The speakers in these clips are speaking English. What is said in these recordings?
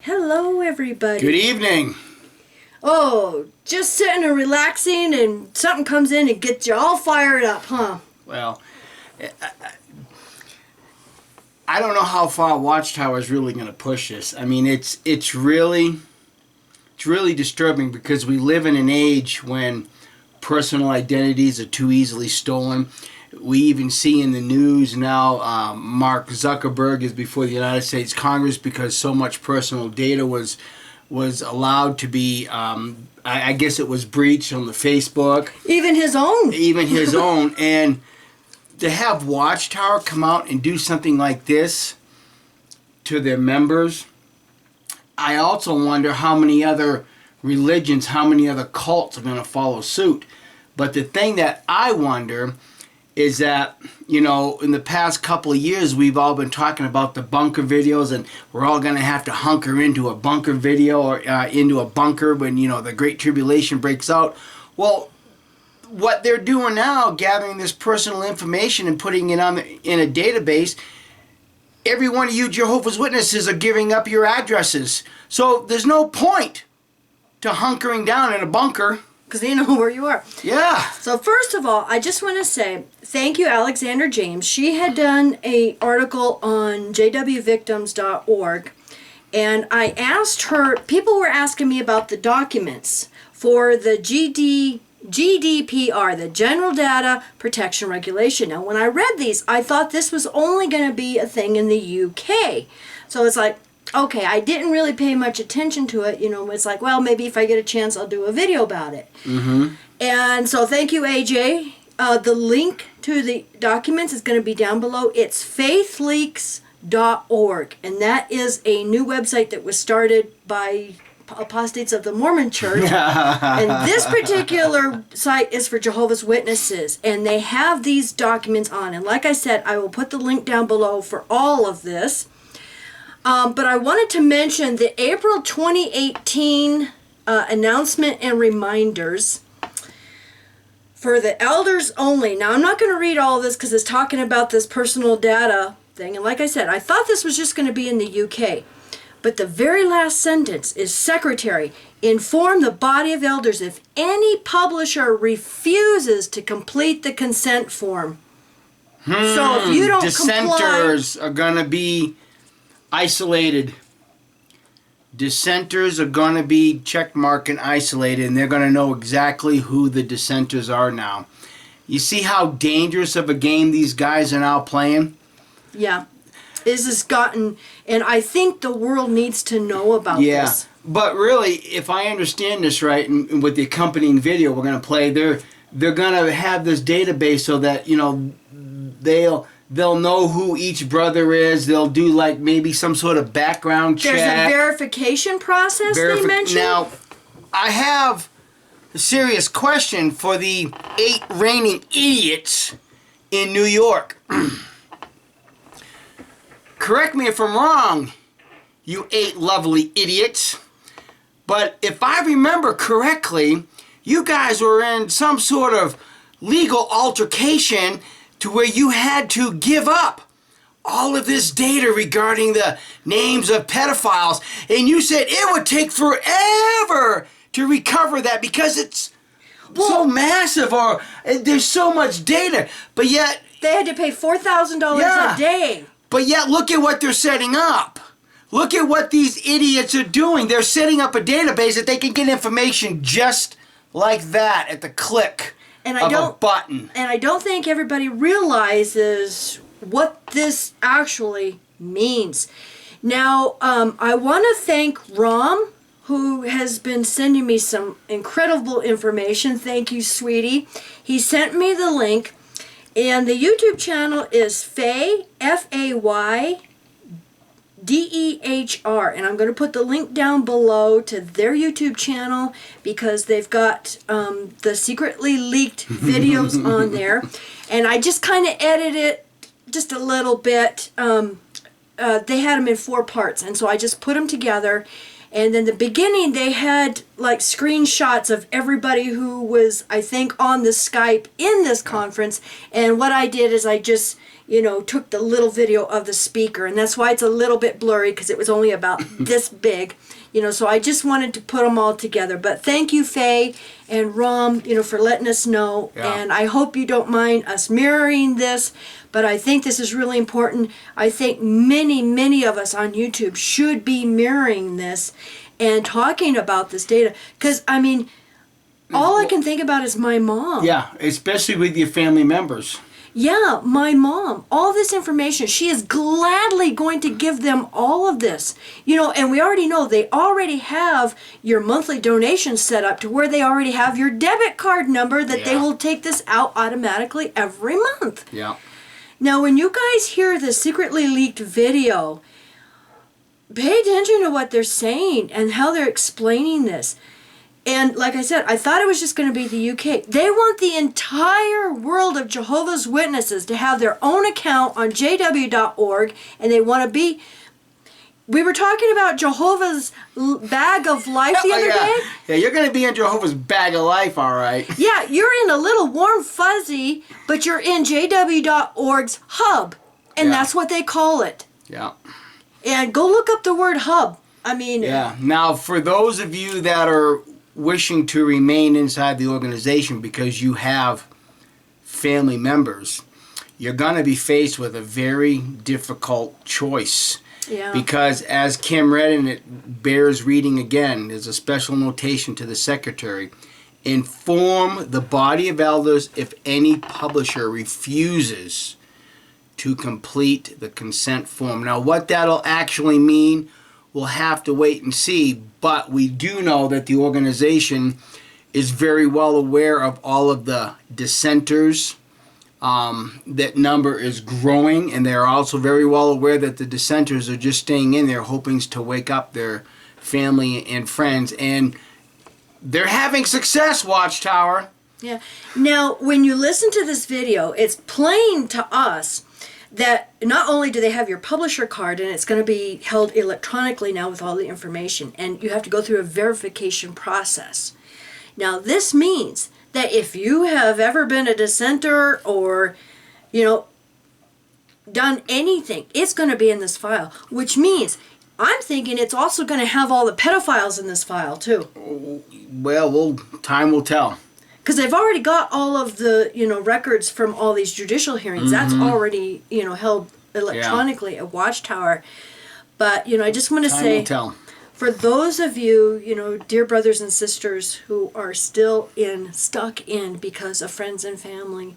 Hello, everybody. Good evening. Oh, just sitting and relaxing, and something comes in and gets you all fired up, huh? Well, I don't know how far Watchtower is really going to push this. I mean, it's really disturbing because we live in an age when personal identities are too easily stolen. We even see in the news now Mark Zuckerberg is before the United States Congress because so much personal data was allowed to be, I guess it was breached on the Facebook. Even his own. Even his own. And to have Watchtower come out and do something like this to their members, I also wonder how many other religions, how many other cults are going to follow suit. But the thing that I wonder is that, you know, in the past couple of years, we've all been talking about the bunker videos, and we're all going to have to hunker into a bunker video or into a bunker when, you know, the Great Tribulation breaks out. Well, what they're doing now, gathering this personal information and putting it in a database, every one of you Jehovah's Witnesses are giving up your addresses. So there's no point to hunkering down in a bunker. Because they know where you are. Yeah. So first of all, I just want to say thank you, Alexander James. She had done an article on jwvictims.org, and I asked her, people were asking me about the documents for the GDPR, the General Data Protection Regulation. Now, when I read these, I thought this was only going to be a thing in the UK. So it's like, okay, I didn't really pay much attention to it. You know, it's like, well, maybe if I get a chance, I'll do a video about it. Mm-hmm. And so thank you, AJ. The link to the documents is going to be down below. It's faithleaks.org. And that is a new website that was started by apostates of the Mormon Church. And this particular site is for Jehovah's Witnesses. And they have these documents on. And like I said, I will put the link down below for all of this. But I wanted to mention the April 2018 announcement and reminders for the elders only. Now, I'm not going to read all of this because it's talking about this personal data thing. And like I said, I thought this was just going to be in the UK. But the very last sentence is, Secretary, inform the body of elders if any publisher refuses to complete the consent form. So if you don't Dissenters are going to be isolated. Dissenters are going to be checkmarked and isolated, and they're going to know exactly who the dissenters are now. You see how dangerous of a game these guys are now playing? Yeah. This has gotten, and I think the world needs to know about this. But really, if I understand this right, and with the accompanying video we're going to play, they're going to have this database so that, you know, they'll know who each brother is. They'll do like maybe some sort of background check. There's a verification process they mentioned. Now, I have a serious question for the 8 reigning idiots in New York. Correct me if I'm wrong, you 8 lovely idiots. But if I remember correctly, you guys were in some sort of legal altercation to where you had to give up all of this data regarding the names of pedophiles. And you said it would take forever to recover that because it's so massive, or there's so much data. But yet they had to pay $4,000 a day. But yet look at what they're setting up. Look at what these idiots are doing. They're setting up a database that they can get information just like that at the click of a button. And I don't think everybody realizes what this actually means. Now, I want to thank Rom, who has been sending me some incredible information. Thank you, sweetie. He sent me the link, and the YouTube channel is Faye, F-A-Y, DEHR, and I'm going to put the link down below to their YouTube channel because they've got the secretly leaked videos on there, and I just kind of edited it just a little bit. They had them in 4 parts, and so I just put them together. And in the beginning, they had like screenshots of everybody who was, I think, on the Skype in this conference. And what I did is I just took the little video of the speaker, and that's why it's a little bit blurry, because it was only about this big. So I just wanted to put them all together. But thank you, Faye and Rom, for letting us know. Yeah. And I hope you don't mind us mirroring this, but I think this is really important. I think many, many of us on YouTube should be mirroring this and talking about this data. Because, all I can think about is my mom. Yeah, especially with your family members. Yeah, my mom, all this information, she is gladly going to give them all of this. And we already know they already have your monthly donations set up to where they already have your debit card number that they will take this out automatically every month. Yeah. Now, when you guys hear the secretly leaked video, pay attention to what they're saying and how they're explaining this. And like I said, I thought it was just going to be the UK. They want the entire world of Jehovah's Witnesses to have their own account on jw.org, and they want to be... We were talking about Jehovah's bag of life the other day. Yeah, you're going to be in Jehovah's bag of life, all right. Yeah, you're in a little warm fuzzy, but you're in jw.org's hub, and that's what they call it. Yeah. And go look up the word hub. Yeah. Now, for those of you that are wishing to remain inside the organization because you have family members, you're going to be faced with a very difficult choice. Yeah. Because as Kim read, and it bears reading again, there's a special notation to the secretary: inform the body of elders if any publisher refuses to complete the consent form. Now, what that'll actually mean, we'll have to wait and see, but we do know that the organization is very well aware of all of the dissenters. That number is growing, and they're also very well aware that the dissenters are just staying in there hoping to wake up their family and friends, and they're having success, Watchtower. Yeah. Now, when you listen to this video, it's plain to us that not only do they have your publisher card, and it's going to be held electronically now with all the information, and you have to go through a verification process. Now, this means that if you have ever been a dissenter or, done anything, it's going to be in this file, which means I'm thinking it's also going to have all the pedophiles in this file, too. Well, time will tell. Because they've already got all of the, records from all these judicial hearings. That's already, held electronically at Watchtower. But, I just want to say, for those of you, dear brothers and sisters who are still stuck in because of friends and family,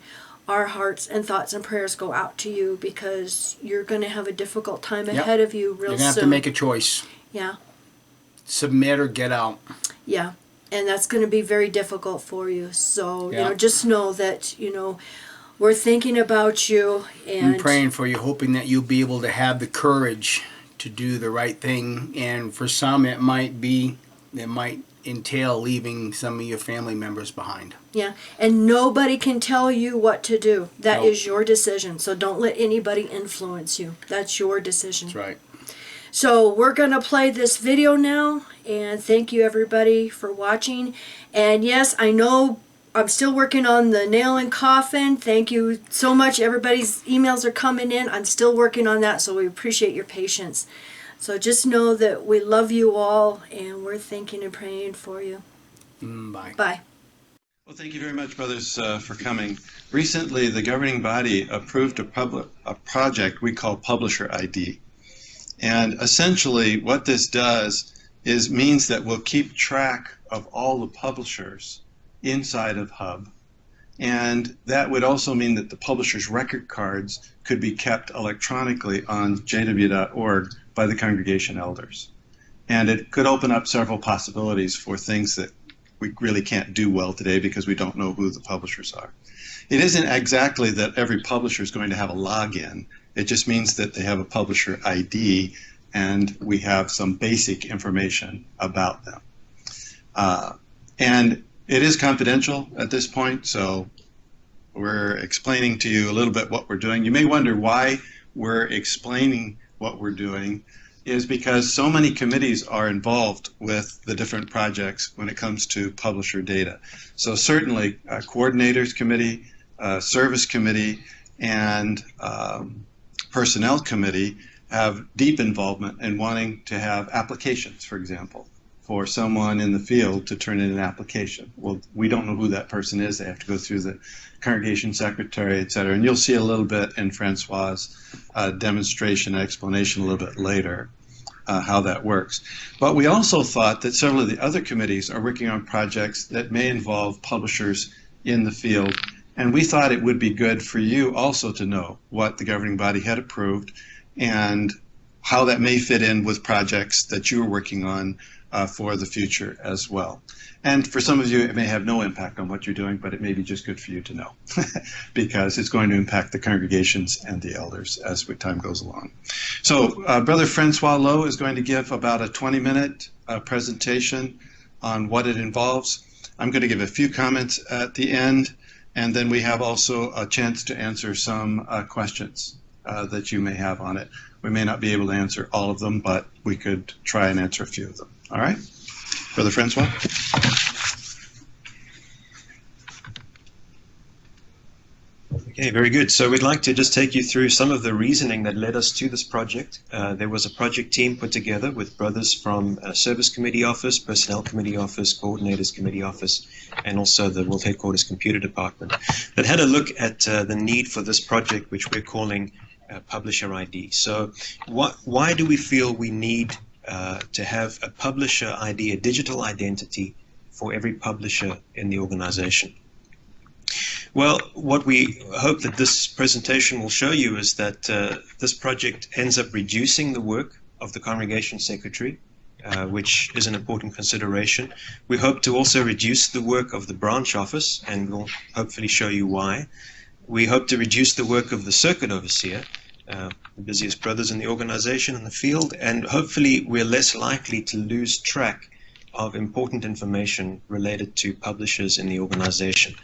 our hearts and thoughts and prayers go out to you, because you're going to have a difficult time ahead of you real soon. You're going to have to make a choice. Yeah. Submit or get out. Yeah. And that's going to be very difficult for you. So, just know that, we're thinking about you. And I'm praying for you, hoping that you'll be able to have the courage to do the right thing. And for some, it might entail leaving some of your family members behind. Yeah. And nobody can tell you what to do. That is your decision. So don't let anybody influence you. That's your decision. That's right. So we're going to play this video now, and thank you everybody for watching. And yes, I know I'm still working on the nail and coffin. Thank you so much. Everybody's emails are coming in. I'm still working on that, so we appreciate your patience. So just know that we love you all, and we're thinking and praying for you. Bye. Bye. Well, thank you very much, brothers, for coming. Recently, the governing body approved a project we call Publisher ID. And essentially what this does is means that we'll keep track of all the publishers inside of Hub. And that would also mean that the publishers' record cards could be kept electronically on jw.org by the congregation elders. And it could open up several possibilities for things that we really can't do well today because we don't know who the publishers are. It isn't exactly that every publisher is going to have a login. It just means that they have a publisher ID, and we have some basic information about them. And it is confidential at this point, so we're explaining to you a little bit what we're doing. You may wonder why we're explaining what we're doing is because so many committees are involved with the different projects when it comes to publisher data. So certainly, coordinators committee, service committee, and personnel committee have deep involvement in wanting to have applications, for example, for someone in the field to turn in an application. Well, we don't know who that person is. They have to go through the congregation secretary, et cetera. And you'll see a little bit in Francois' demonstration explanation a little bit later how that works. But we also thought that several of the other committees are working on projects that may involve publishers in the field. And we thought it would be good for you also to know what the governing body had approved and how that may fit in with projects that you are working on for the future as well. And for some of you, it may have no impact on what you're doing, but it may be just good for you to know because it's going to impact the congregations and the elders as time goes along. So Brother Francois Lowe is going to give about a 20-minute presentation on what it involves. I'm going to give a few comments at the end, and then we have also a chance to answer some questions that you may have on it. We may not be able to answer all of them, but we could try and answer a few of them. All right? Brother Francois? Okay, very good. So we'd like to just take you through some of the reasoning that led us to this project. There was a project team put together with brothers from Service Committee Office, Personnel Committee Office, Coordinators Committee Office, and also the World Headquarters Computer Department that had a look at the need for this project, which we're calling Publisher ID. So why do we feel we need to have a publisher ID, a digital identity for every publisher in the organization? Well, what we hope that this presentation will show you is that this project ends up reducing the work of the congregation secretary, which is an important consideration. We hope to also reduce the work of the branch office, and we'll hopefully show you why. We hope to reduce the work of the circuit overseer, the busiest brothers in the organization in the field, and hopefully we're less likely to lose track of important information related to publishers in the organization.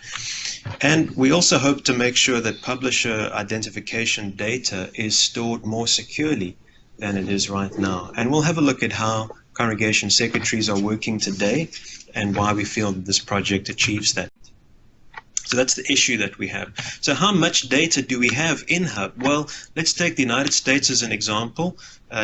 And we also hope to make sure that publisher identification data is stored more securely than it is right now. And we'll have a look at how congregation secretaries are working today and why we feel that this project achieves that. So that's the issue that we have. So how much data do we have in Hub? Well, let's take the United States as an example.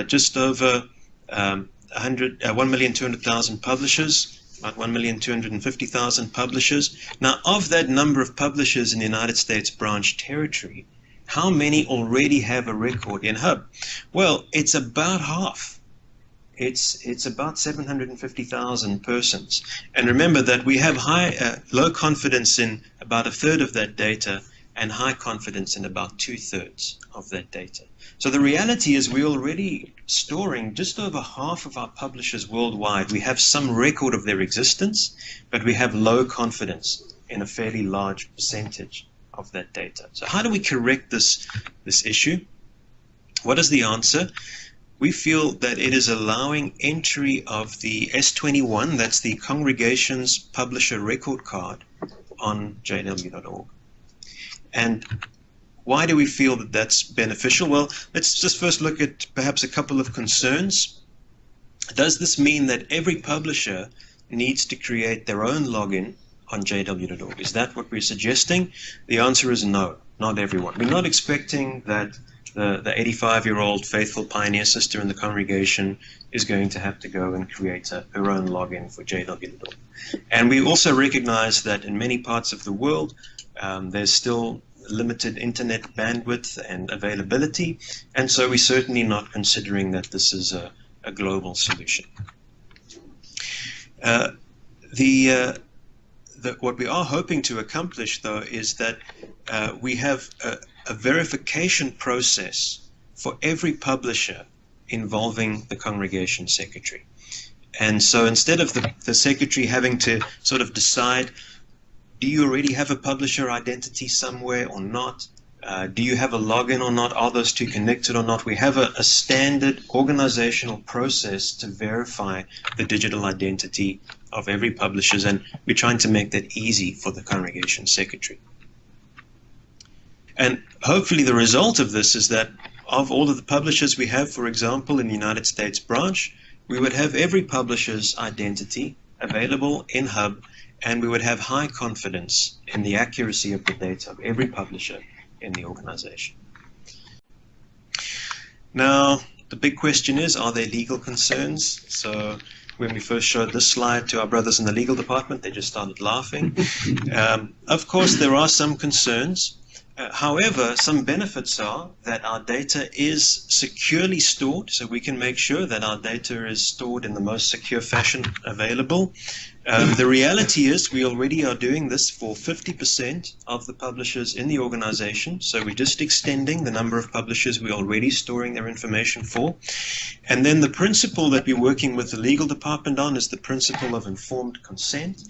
Just over 1,200,000 publishers, about 1,250,000 publishers. Now, of that number of publishers in the United States branch territory, how many already have a record in Hub? Well, it's about half. It's about 750,000 persons. And remember that we have low confidence in about a third of that data and high confidence in about 2/3 of that data. So the reality is we're already storing just over half of our publishers worldwide. We have some record of their existence, but we have low confidence in a fairly large percentage of that data. So how do we correct this issue? What is the answer? We feel that it is allowing entry of the S21, that's the Congregation's Publisher Record Card, on jw.org. And why do we feel that that's beneficial? Well, let's just first look at perhaps a couple of concerns. Does this mean that every publisher needs to create their own login on jw.org? Is that what we're suggesting? The answer is no, not everyone. We're not expecting that the 85-year-old faithful pioneer sister in the congregation is going to have to go and create her own login for jw.org. And we also recognize that in many parts of the world, there's still limited internet bandwidth and availability, and so we're certainly not considering that this is a global solution. What we are hoping to accomplish, though, is that we have a verification process for every publisher involving the congregation secretary. And so instead of the secretary having to sort of decide, do you already have a publisher identity somewhere or not? Do you have a login or not? Are those two connected or not? We have a standard organizational process to verify the digital identity of every publisher, and we're trying to make that easy for the congregation secretary. And hopefully the result of this is that of all of the publishers we have, for example, in the United States branch, we would have every publisher's identity available in Hub, and we would have high confidence in the accuracy of the data of every publisher in the organization. Now, the big question is, are there legal concerns? So when we first showed this slide to our brothers in the legal department, they just started laughing. Of course, there are some concerns. However, some benefits are that our data is securely stored, so we can make sure that our data is stored in the most secure fashion available. The reality is we already are doing this for 50% of the publishers in the organization, so we're just extending the number of publishers we're already storing their information for. And then the principle that we're working with the legal department on is the principle of informed consent.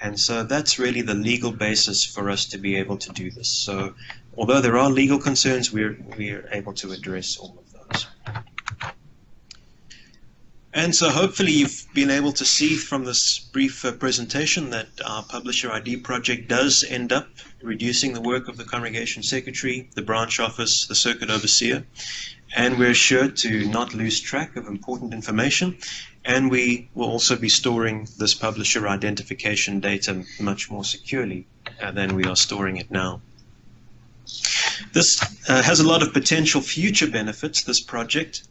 And so that's really the legal basis for us to be able to do this. So although there are legal concerns, we're able to address all of those. And so hopefully you've been able to see from this brief presentation that our Publisher ID project does end up reducing the work of the Congregation Secretary, the branch office, the Circuit Overseer, and we're sure to not lose track of important information. And we will also be storing this publisher identification data much more securely than we are storing it now. This has a lot of potential future benefits, this project.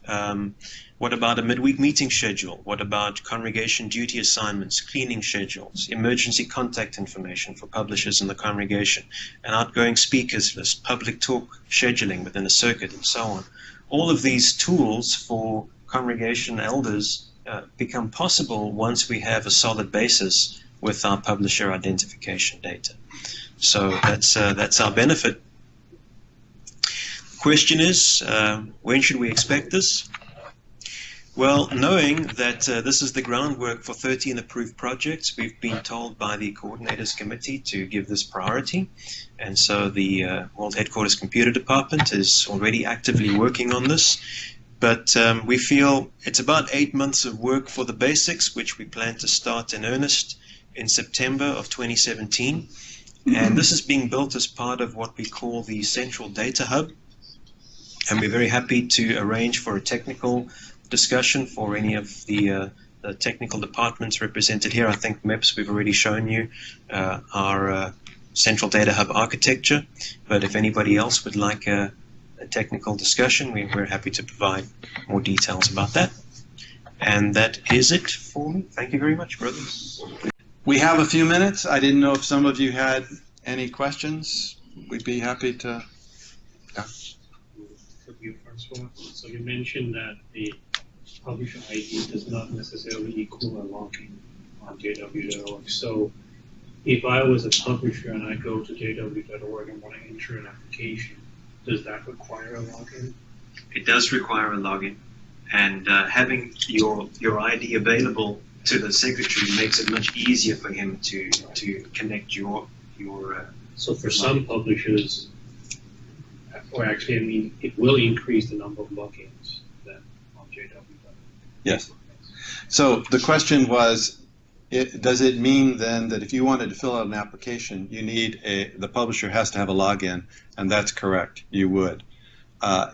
What about a midweek meeting schedule? What about congregation duty assignments, cleaning schedules, emergency contact information for publishers in the congregation, an outgoing speakers list, public talk scheduling within a circuit, and so on? All of these tools for congregation elders become possible once we have a solid basis with our publisher identification data. So that's our benefit. Question is, when should we expect this? Well, knowing that this is the groundwork for 13 approved projects, we've been told by the Coordinators Committee to give this priority. And so the World Headquarters Computer Department is already actively working on this. But we feel it's about 8 months of work for the basics, which we plan to start in earnest in September of 2017. And this is being built as part of what we call the Central Data Hub. And we're very happy to arrange for a technical discussion for any of the technical departments represented here. I think MEPS, we've already shown you our Central Data Hub architecture. But if anybody else would like a technical discussion, we're happy to provide more details about that. And that is it for me. Thank you very much, brothers. We have a few minutes. I didn't know if some of you had any questions. We'd be happy to. Yeah. So you mentioned that the publisher ID does not necessarily equal a login on jw.org. So if I was a publisher and I go to jw.org and want to enter an application, does that require a login? It does require a login, and having your ID available to the secretary makes it much easier for him to connect your. So for some publishers, or actually, I mean, it will increase the number of logins then on jw.org. Yes. So the question was, does it mean then that if you wanted to fill out an application, you need the publisher has to have a login? And that's correct, you would.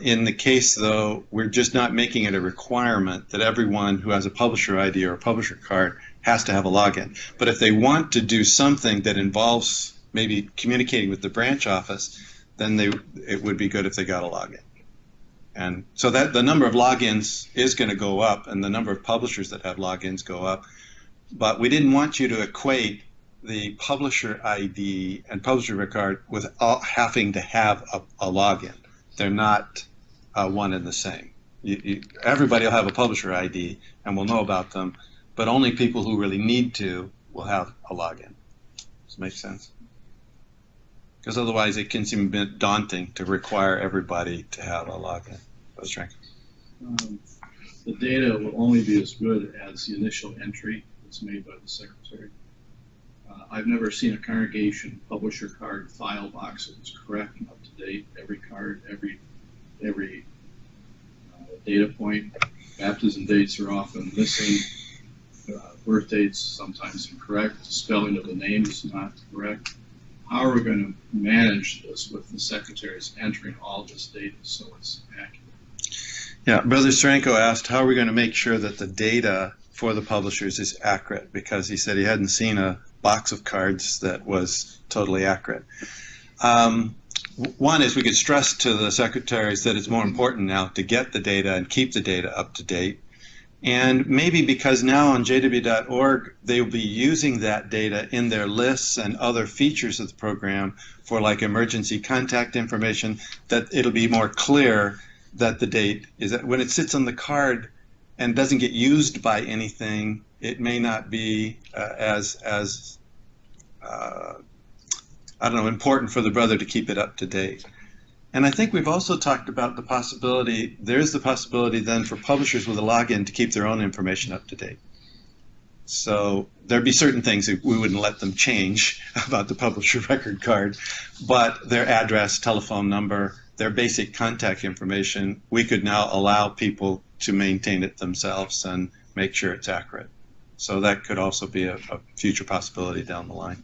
In the case, though, we're just not making it a requirement that everyone who has a publisher ID or a publisher card has to have a login. But if they want to do something that involves maybe communicating with the branch office, then it would be good if they got a login. And so that the number of logins is going to go up, and the number of publishers that have logins go up. But we didn't want you to equate the publisher ID and publisher card with having to have a login. They're not one and the same. Everybody will have a publisher ID and will know about them, but only people who really need to will have a login. Does that make sense? Because otherwise it can seem a bit daunting to require everybody to have a login. That's right. The data will only be as good as the initial entry that's made by the secretary. I've never seen a congregation publisher card file box that was correct and up to date. Every card, every data point. Baptism dates are often missing. Birth dates sometimes incorrect. The spelling of the name is not correct. How are we going to manage this with the secretaries entering all this data so it's accurate? Yeah, Brother Stranko asked, how are we going to make sure that the data for the publishers is accurate? Because he said he hadn't seen a box of cards that was totally accurate. one is we could stress to the secretaries that it's more important now to get the data and keep the data up to date. And maybe because now on jw.org, they will be using that data in their lists and other features of the program for like emergency contact information, that it'll be more clear that the date is that when it sits on the card and doesn't get used by anything, it may not be as I don't know, important for the brother to keep it up to date. And I think we've also talked about the possibility, there's the possibility then for publishers with a login to keep their own information up to date. So there'd be certain things that we wouldn't let them change about the publisher record card, but their address, telephone number, their basic contact information, we could now allow people to maintain it themselves and make sure it's accurate. So that could also be a future possibility down the line.